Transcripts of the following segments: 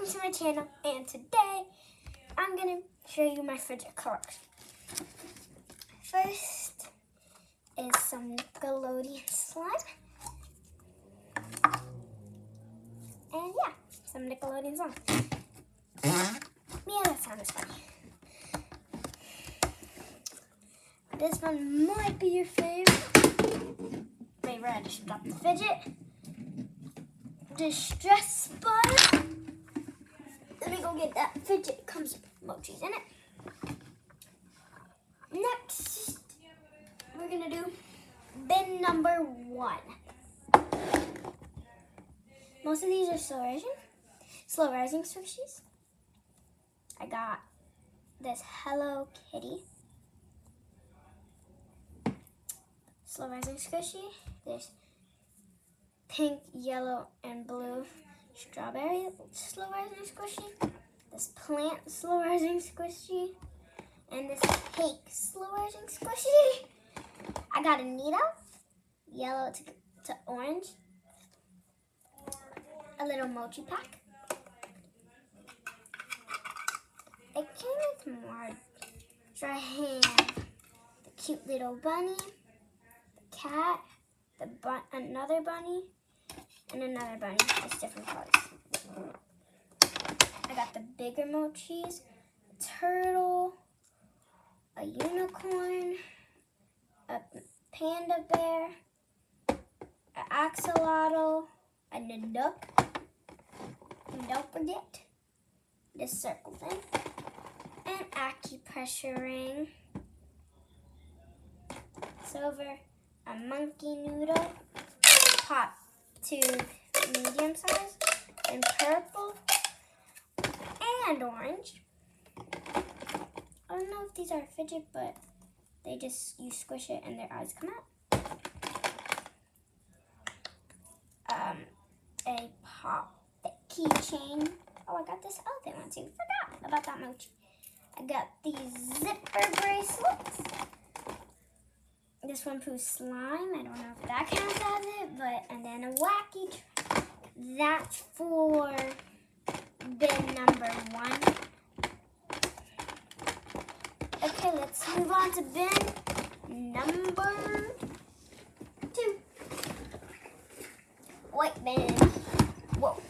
welcome to my channel, and today I'm gonna show you my fidget collection. First is some Nickelodeon slime, and yeah, some Nickelodeon slime. Yeah, that sounded funny. This one might be your favorite. Wait, I just dropped the fidget. Distress ball. Let me go get that fidget. Comes with emojis in it. Next, we're gonna do bin number 1. Most of these are slow rising squishies. I got this Hello Kitty slow rising squishy. There's pink, yellow, and blue strawberry slow rising squishy. This plant slow rising squishy. And this cake slow rising squishy. I got a needle, yellow to orange. A little mochi pack. It came with more. So I have the cute little bunny, the cat, another bunny, and another bunny, just different colors. I got the bigger mochis, a turtle, a unicorn, a panda bear, an axolotl, a Nanook, and don't forget this circle thing, an acupressure ring, silver, a monkey noodle, pop to medium size, and purple, and orange. I don't know if these are fidget, but you squish it and their eyes come out. A pop keychain. Oh, I got this elephant one too. Forgot about that mochi. I got these zipper bracelets. This one poos slime. I don't know if that counts as it, and then a wacky tray. That's for bin number 1. Okay, let's move on to bin number 2. White bin. Whoa.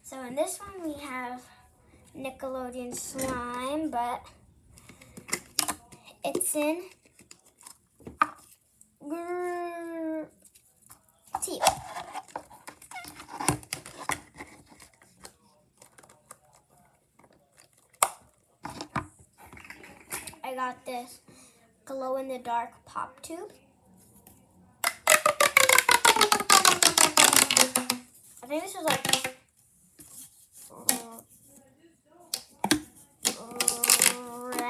So in this one we have Nickelodeon slime, but it's in teal. I got this glow-in-the-dark pop tube. I think this was like regular. I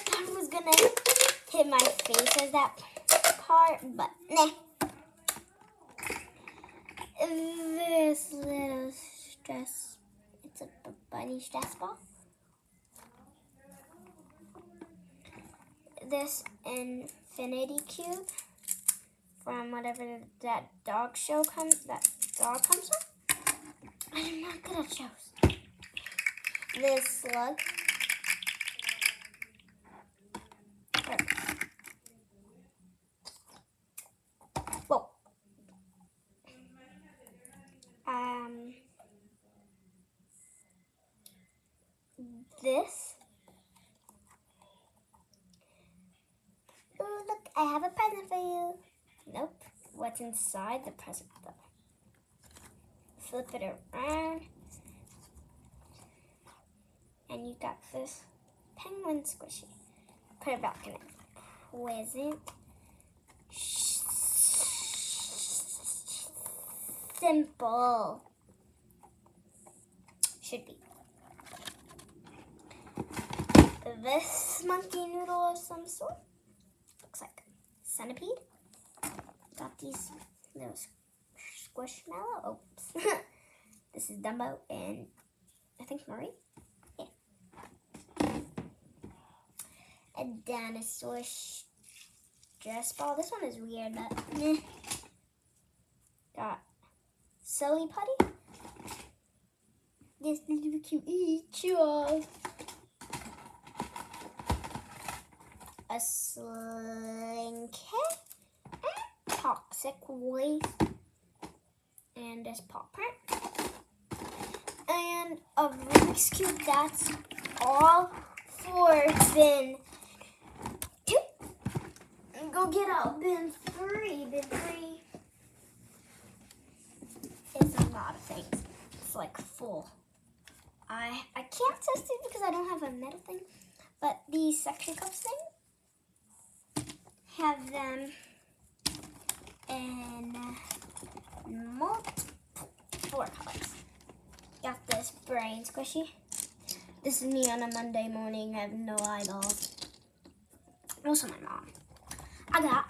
thought it was gonna hit my face as that part, but nah. This little it's a bunny stress ball. This infinity cube from whatever that dog comes from. I'm not good at shows. This slug. Whoa. This. Ooh, look, I have a present for you. Nope. What's inside the present, though? Flip it around. And you got this penguin squishy. Put it back in it. Present. Simple. Should be. This monkey noodle of some sort. Looks like centipede. Got these little squishmallow. Oops. This is Dumbo and I think Marie. Yeah. A dinosaur stress ball. This one is weird, but Got silly putty. this little cute child. A slinky and toxic waste. And this paw print. And a Rubik's Cube. That's all for bin 2. And go get out bin 3. Bin 3 is a lot of things. It's like full. I can't test it because I don't have a metal thing. But these suction cups thing, have them in multiple 4 colors. Got this brain squishy. This is me on a Monday morning. I have no eyeballs. Also my mom. I got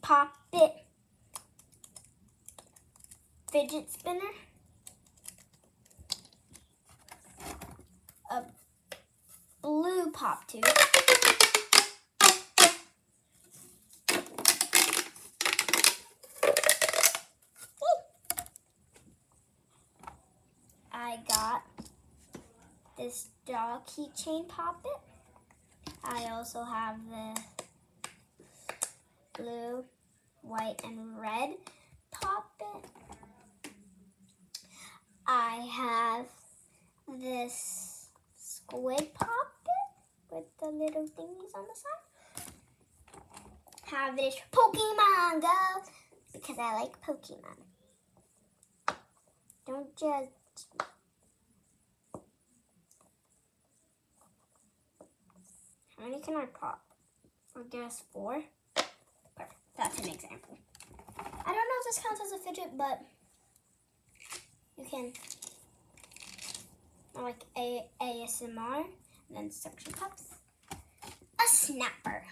Pop It fidget spinner. A blue pop tube. I got this dog keychain pop-it. I also have the blue, white, and red pop-it. I have this squid pop-it with the little thingies on the side. Have this Pokemon Go because I like Pokemon. Don't judge. How many can I pop? I guess 4. Perfect. That's an example. I don't know if this counts as a fidget, but you can. I like ASMR, and then suction cups. A snapper.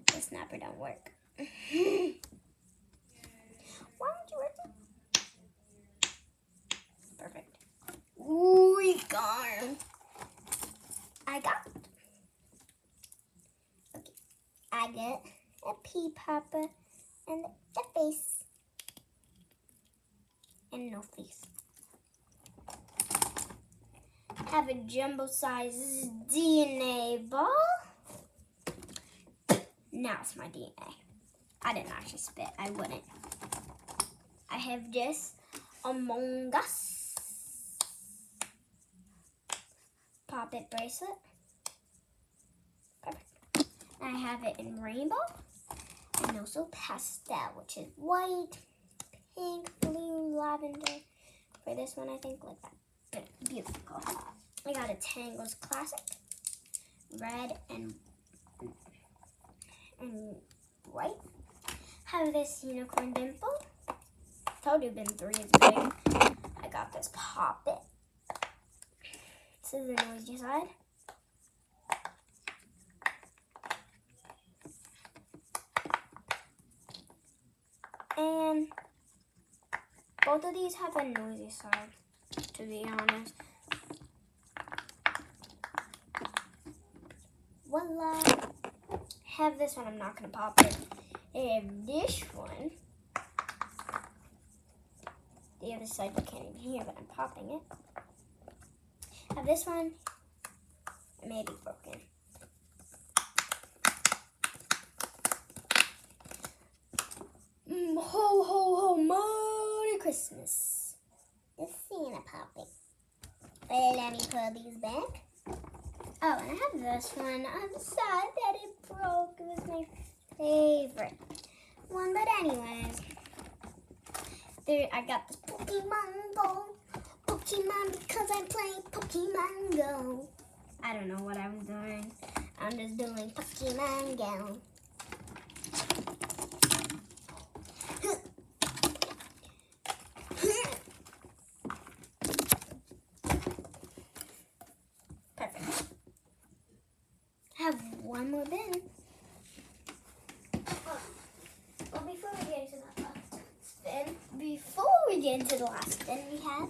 The snapper don't work. Why don't you work it? Perfect. Weak arm. I got. Okay. I get a pea popper and the face. And no face. Have a jumbo size DNA ball. Now it's my DNA. I didn't actually spit. I wouldn't. I have this Among Us pop-it bracelet. Perfect. I have it in rainbow and also pastel, which is white, pink, blue, lavender. For this one, I think like that. Good, beautiful. I got a Tangles Classic, red and white. Have this unicorn dimple. Told you bin 3 is big. I got this pop-it. This is the noisy side. And both of these have a noisy side, to be honest. Voila. Have this one, I'm not gonna pop it. And this one, the other side you can't even hear, but I'm popping it. Have this one, it may be broken. Ho, ho, ho, Merry Christmas. It's Santa popping. Let me put these back. Oh, and I have this one. I'm sad that it broke. It was my favorite one. But anyways, there I got this Pokemon Go. Pokemon because I'm playing Pokemon Go. I don't know what I was doing. I'm just doing Pokemon Go. Perfect. Have one more bin. Well, before we get into the last spin, we have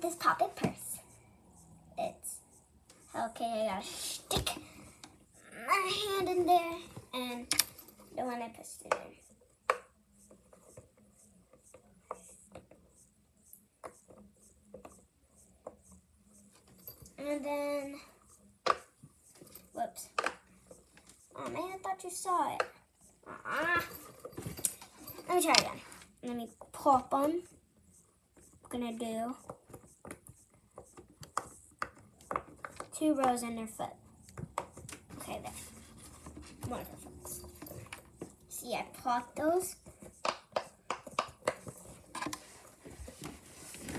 this pop-it purse. It's okay. I gotta stick my hand in there, and the the one I pushed it in. And then, whoops. Oh man, I thought you saw it. Let me try again. Let me pop them. I'm gonna do 2 rows in their foot. Okay, there. One of their foots. See, I popped those.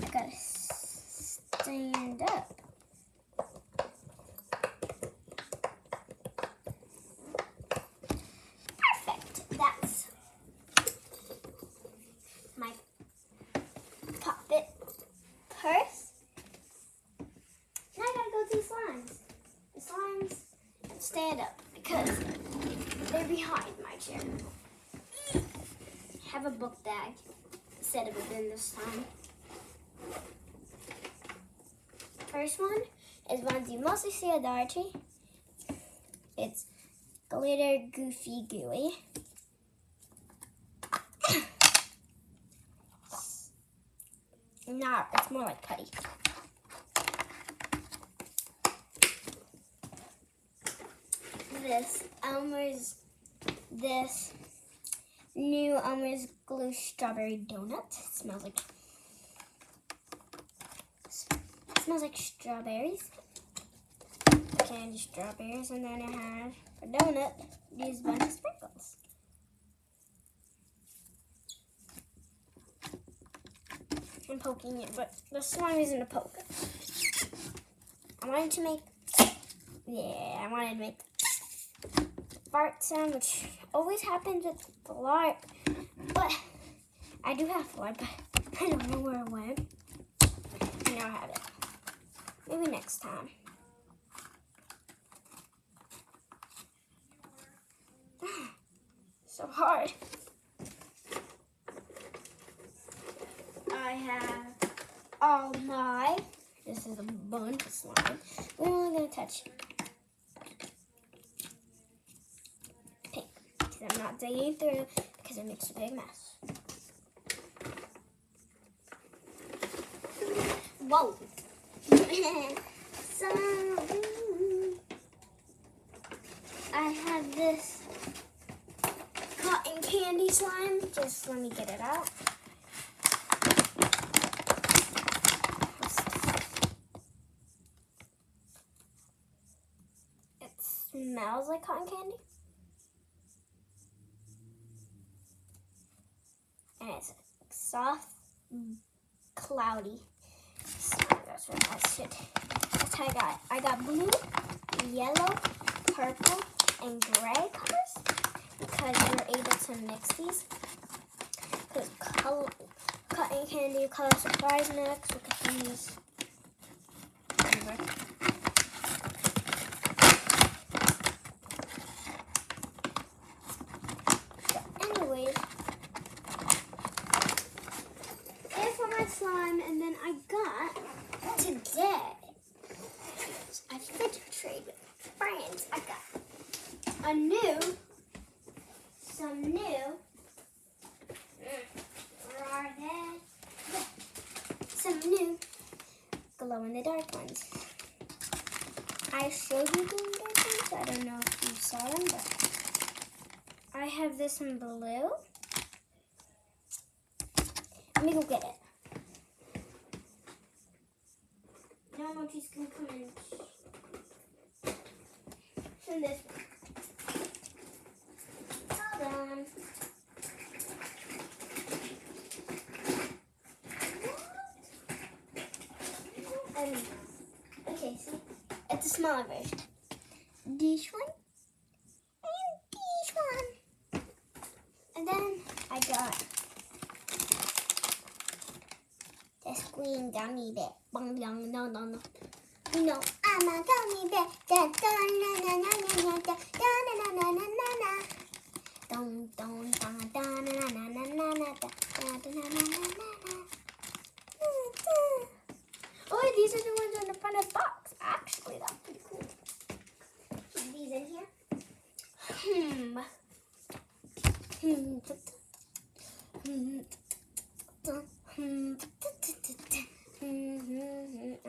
I gotta stand up. Perfect. That's my puppet purse. Now I gotta go do slimes. The slimes stand up because they're behind my chair. Have a book bag instead of a bin this time. First one is ones you mostly see at Dollar Tree. It's glitter goofy gooey. No, it's more like putty. This new Elmer's Glue Strawberry Donut. It smells like strawberries. Candy strawberries, and then I have a donut, these bunch of sprinkles. I'm poking it, but the slime isn't a poke. I wanted to make fart sound, which always happens with a lot, but I do have one, but I don't know where it went. I now have it. Maybe next time. So hard. I have all my, this is a bunch of slime. We're only going to touch pink, because I'm not digging through, because it makes a big mess. Whoa. So, I have this cotton candy slime. Just let me get it out. It smells like cotton candy. And it's soft, cloudy. So that's what I should. That's how I got it. I got blue, yellow, purple, and gray colors because you're able to mix these. Because cotton candy color surprise mix. Look at these. So anyways, there's for my slime, and then I got today I fidget trade with friends. I got some new, where are they? Yeah. Some new glow-in-the-dark ones. I showed you glow-in-the-dark ones. I don't know if you saw them, but I have this in blue. Let me go get it. Now Mochi's gonna come in. And this one. Hold on. Okay, see? It's a smaller version. This one. And this one. And then I got this green gummy bear. No. You know, I'm a gummy bear. Da da na na na na da da na na na na na. Don don da da na na na na na da da na na na na. Oh, these are the ones on the front of the box. Actually, that's pretty cool. Put these in here. I'm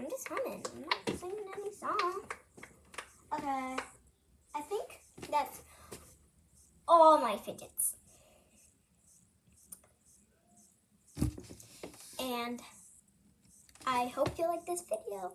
just humming. I'm not singing any song. Okay. I think that's all my fidgets. And I hope you like this video.